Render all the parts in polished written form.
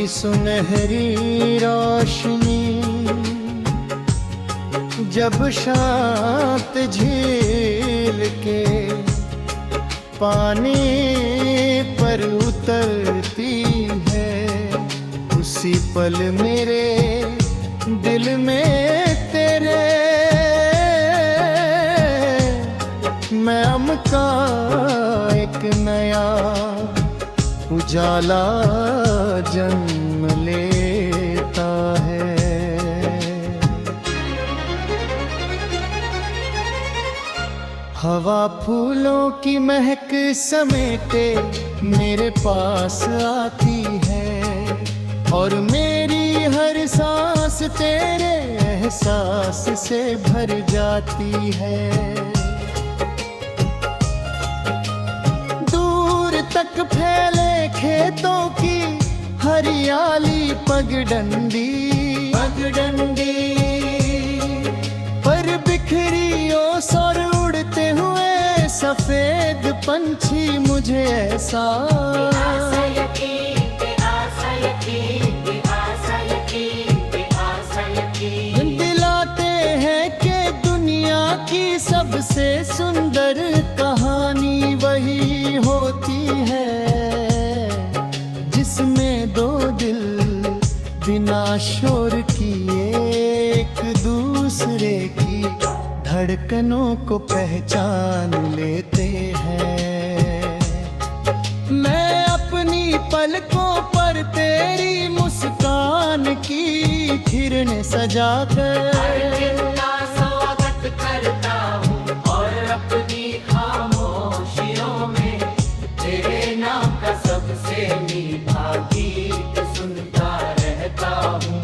की सुनहरी रोशनी जब शांत झील के पानी पर उतरती है, उसी पल मेरे दिल में तेरे मैम का एक नया उजाला जन्म लेता है। हवा फूलों की महक समेटे मेरे पास आती है, और मेरी हर सांस तेरे एहसास से भर जाती है। दूर तक फैले खेतों की हरियाली पगडंडी पर बिखरी ओस और उड़ते हुए सफेद पंछी मुझे ऐसा दिलाते हैं कि दुनिया की सबसे सुंदर कहानी वही होती है, जिसमें दो दिल बिना शोर किए एक दूसरे की धड़कनों को पहचान लेते हैं। मैं अपनी पलकों पर तेरी मुस्कान की किरणें सजाकर स्वागत करता हूँ, और अपनी खामोशियों में तेरे नाम का सबसे मीठा गीत सुनता रहता हूँ।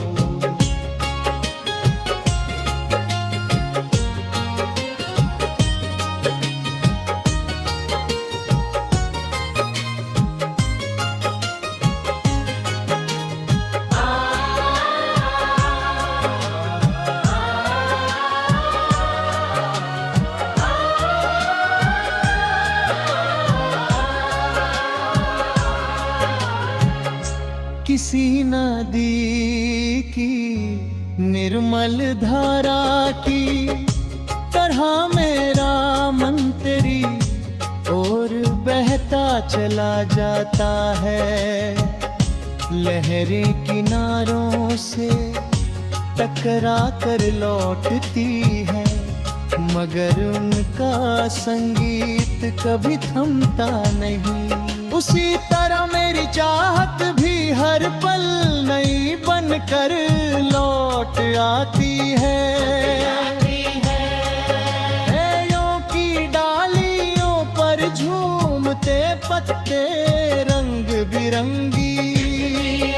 किसी नदी की निर्मल धारा की तरह मेरा मन तेरी और बहता चला जाता है। लहरें किनारों से टकरा कर लौटती है, मगर उनका संगीत कभी थमता नहीं। उसी तरह मेरी चाहत भी हर पल नई बनकर लौट आती है। पेड़ों की डालियों पर झूमते पत्ते रंग बिरंगी,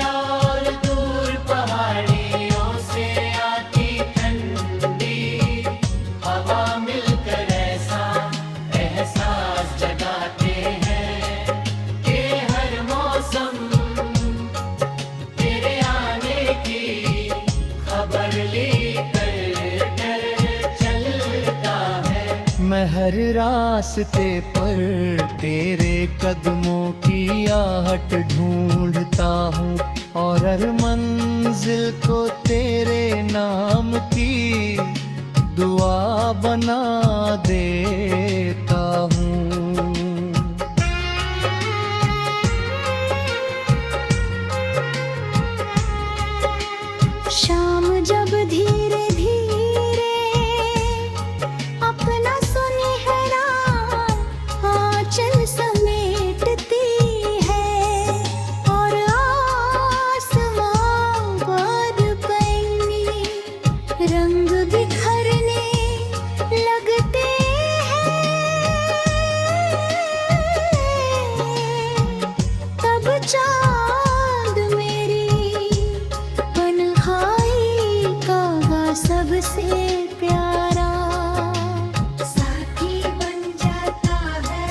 और दूर पहाड़ियों से आती ठंडी हवा मिलकर ऐसा एहसास जगाते हैं कि हर मौसम तेरे आने की खबर लेकर चलता है। मैं हर रास्ते पर तेरे कदमों की आहट ढूंढता हूँ, और हर मंजिल को तेरे नाम की दुआ बना देता हूँ। शाम जब धीरे धीरे अपना सुनहरा आंचल समेटती है, और आसमां बाद पैनी रंग बिखरने लगते हैं, तब चांद मेरी तन्हाई का सबसे प्यारा साथी बन जाता है।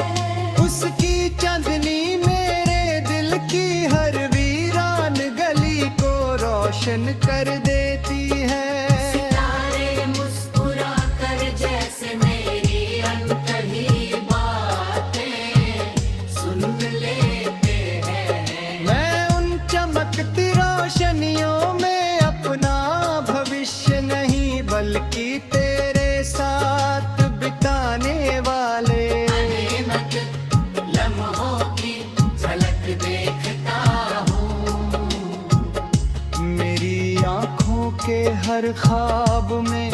उसकी चांदनी मेरे दिल की हर वीरान गली को रोशन कर देती है। सितारे मुस्कुरा कर जैसे मेरी अनकही बातें सुन लेते हैं। मैं उन चमकती के हर ख्वाब में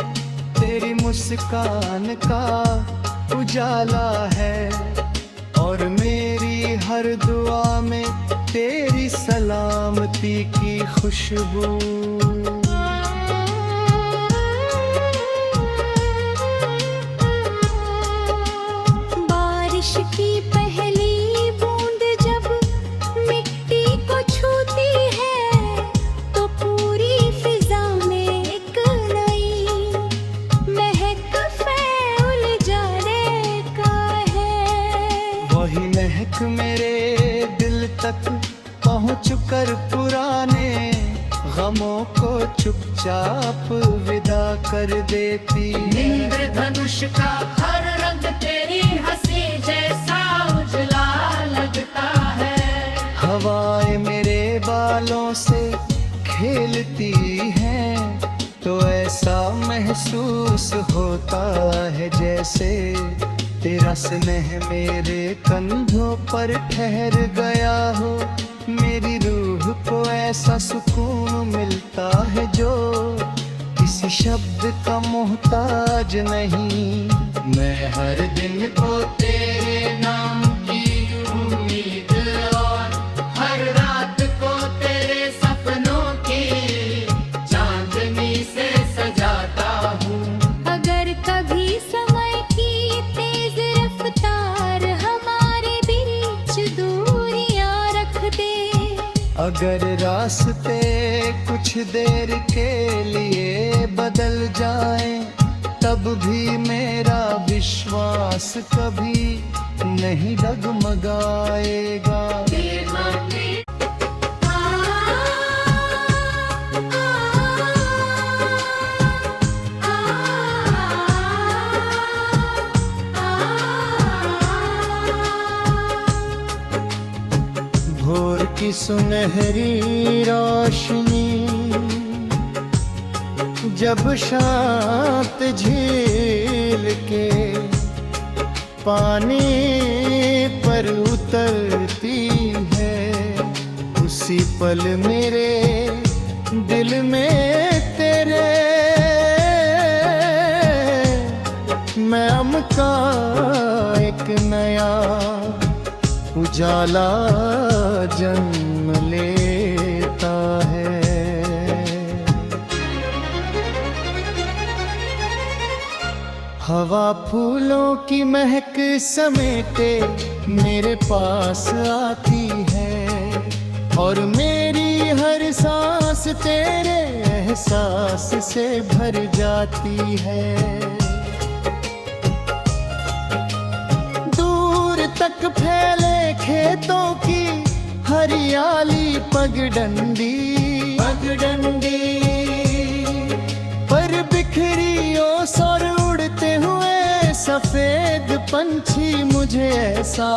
तेरी मुस्कान का उजाला है, और मेरी हर दुआ में तेरी सलामती की खुशबू। बारिश की पहली बूंद जब मिट्टी को छूती है तो पूरी फिजा में एक नई महक फैल जाने का है। वही महक मेरे दिल तक पहुँच कर पुराने गमों को चुपचाप विदा कर देती। इंद्रधनुष का हर रंग तेरी हंसी जैसा उजला लगता है। हवाएं मेरे बालों से खेलती हैं तो ऐसा महसूस होता है जैसे तेरा स्नेह मेरे कंधों पर ठहर गया हो। मेरी रूह को ऐसा सुकून मिलता है जो किसी शब्द का मोहताज नहीं। मैं हर दिन को तेरे नाम की उम्मीद और हर रात को तेरे सपनों की चांदनी से सजाता हूँ। अगर कभी समय की तेज रफ्तार हमारे बीच दूरियां रख दे, अगर रास्ते कुछ देर के लिए बदल जाएं, तब भी मेरा विश्वास कभी नहीं डगमगाएगा। भोर की सुनहरी रोशनी जब शांत झील के पानी पर उतरती है, उसी पल मेरे दिल में तेरे मैम का एक नया उजाला जन्म लेता है। हवा फूलों की महक समेटे मेरे पास आती है, और मेरी हर सांस तेरे एहसास से भर जाती है। दूर तक फैले खेतों की हरियाली पगडंडी पर बिखरी ओस और उड़ते हुए सफेद पंछी मुझे ऐसा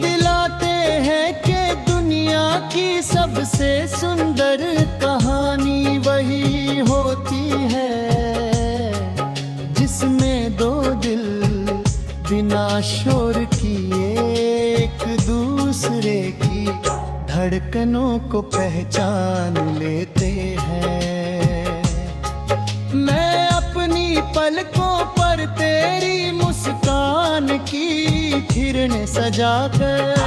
दिलाते हैं कि दुनिया की सबसे सुंदर कहानी वही होती है जिसमें दो दिल बिना शोर किए एक दूसरे की धड़कनों को पहचान लेते हैं। मैं अपनी पलकों पर तेरी मुस्कान की किरणें सजाकर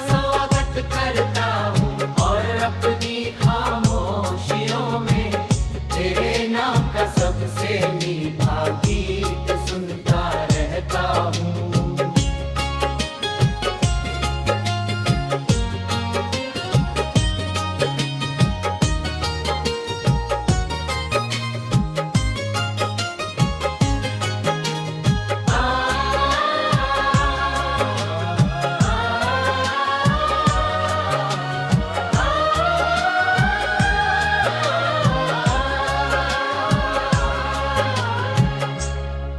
स्वागत करता हूँ, और अपनी खामोशियों में तेरे नाम का सबसे मीठा गीत सुनता रहता हूँ।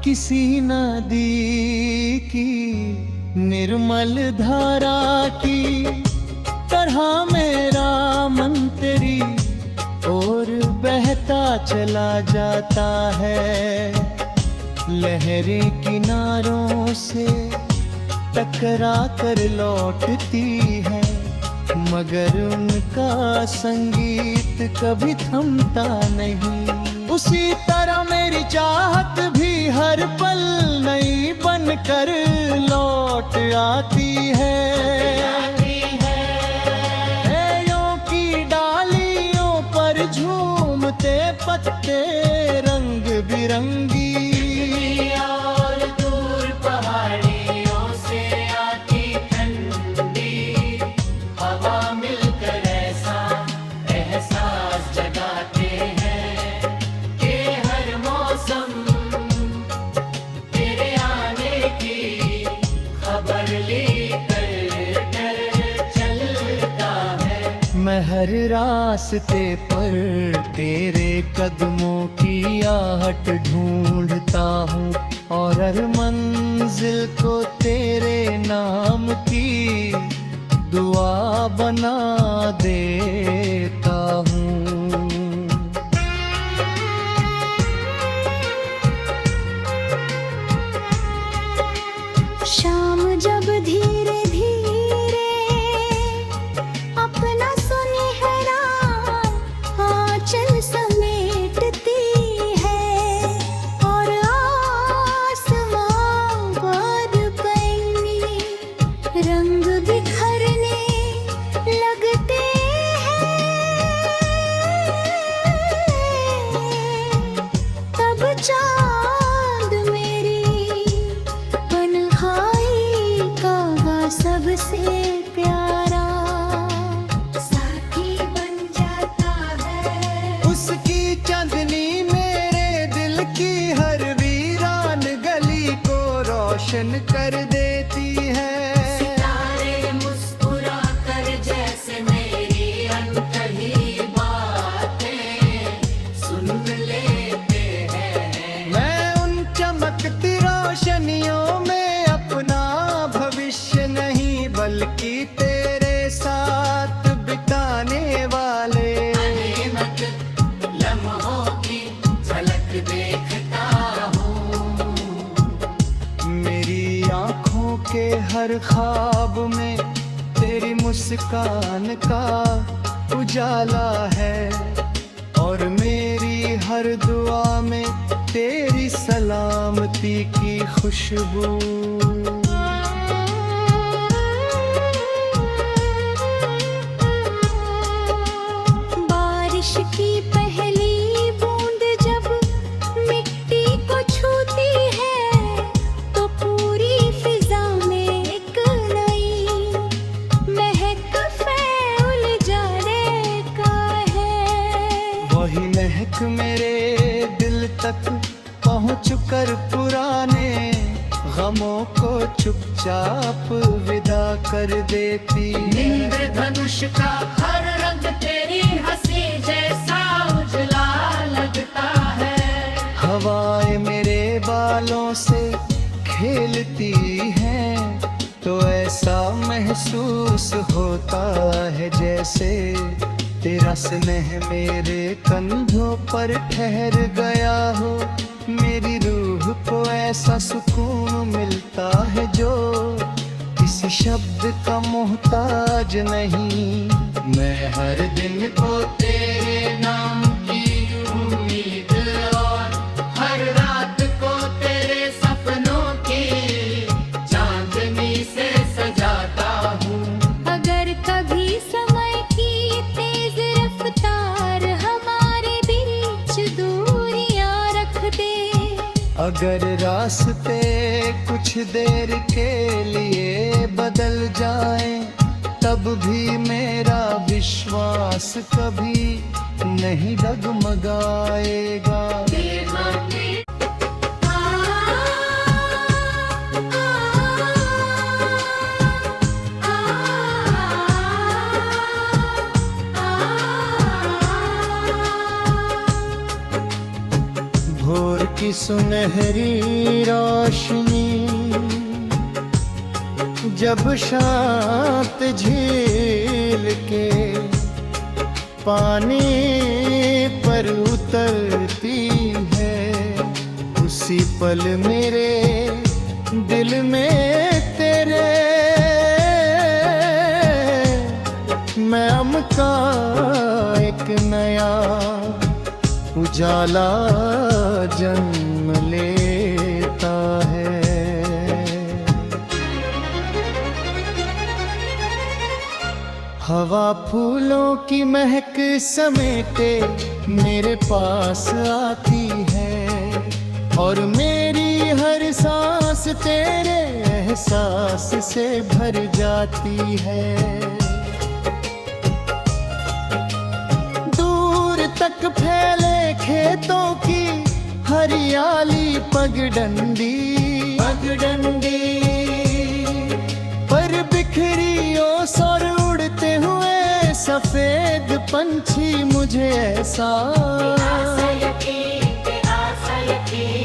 किसी नदी की निर्मल धारा की तरह मेरा मन तेरी और बहता चला जाता है। लहरें किनारों से टकरा कर लौटती है, मगर उनका संगीत कभी थमता नहीं। उसी तरह मेरी चाहत भी हर पल नई बनकर लौट आती है। पेड़ों की डालियों पर झूमते पत्ते रंग बिरंगी, और दूर पहाड़ियों से आती ठंडी हवा मिलकर ऐसा एहसास जगाते हैं कि हर मौसम तेरे आने की खबर लेकर चलता है। मैं हर रास्ते पर तेरे कदमों की आहट ढूंढता हूँ, और हर मंजिल को तेरे नाम की दुआ बना देता हूँ। शाम जब धीरे धीरे अपना सुनहरा आंचल समेटती है, और आसमां बाद पैनी रंग बिखरने लगते हैं, तब चाँद मेरी तन्हाई का सबसे प्यारा साथी बन जाता है। उसकी चांदनी मेरे दिल की हर वीरान गली को रोशन कर देती है। सितारे मुस्कुरा कर जैसे मेरी अनकही बातें सुन लेते हैं। मैं उन चमकती रोशनियों में अपना भविष्य नहीं, बल्कि तेरे साथ बिताने वाले अनगिनत लम्हों की झलक देखता हूँ। मेरी आँखों के हर ख्वाब में तेरी मुस्कान का उजाला है, और मेरी हर दुआ में तेरी सलामती की खुशबू। बारिश की पहली बूंद जब मिट्टी को छूती है, तो पूरी फिजा में एक नई महक फैल जाने का है। वही महक मेरे दिल तक पहुँच कर पुराने गमों को चुपचाप विदा कर देती है। इंद्रधनुष का हर रंग तेरी हंसी जैसा उजला लगता है। हवाएं मेरे बालों से खेलती हैं, तो ऐसा महसूस होता है जैसे तेरा स्नेह मेरे कंधों पर ठहर गया हो। मेरी रूह को ऐसा सुकून मिलता है जो किसी शब्द का मोहताज नहीं। मैं हर दिन को तेरे नाम की उम्मीद और हर रात को तेरे सपनों की चांदनी से सजाता हूँ। अगर कभी समय की तेज रफ्तार हमारे बीच दूरियां रख दे, अगर रास्ते कुछ देर के लिए बदल जाएं, तब भी मेरा विश्वास कभी नहीं डगमगाएगा। भोर की सुनहरी रोशनी जब शांत झील के पानी पर उतरती है, उसी पल मेरे दिल में तेरे मेरे, मैं अम का एक नया उजाला जन्म लेता है। हवा फूलों की महक समेटे मेरे पास आती है और मेरी हर सांस तेरे एहसास से भर जाती है। दूर तक फैले खेतों की हरियाली पगडंडी, पगडंडी पर बिखरी ओस और उड़ते हुए सफेद पंछी मुझे ऐसा आशा यकीन, आशा यकीन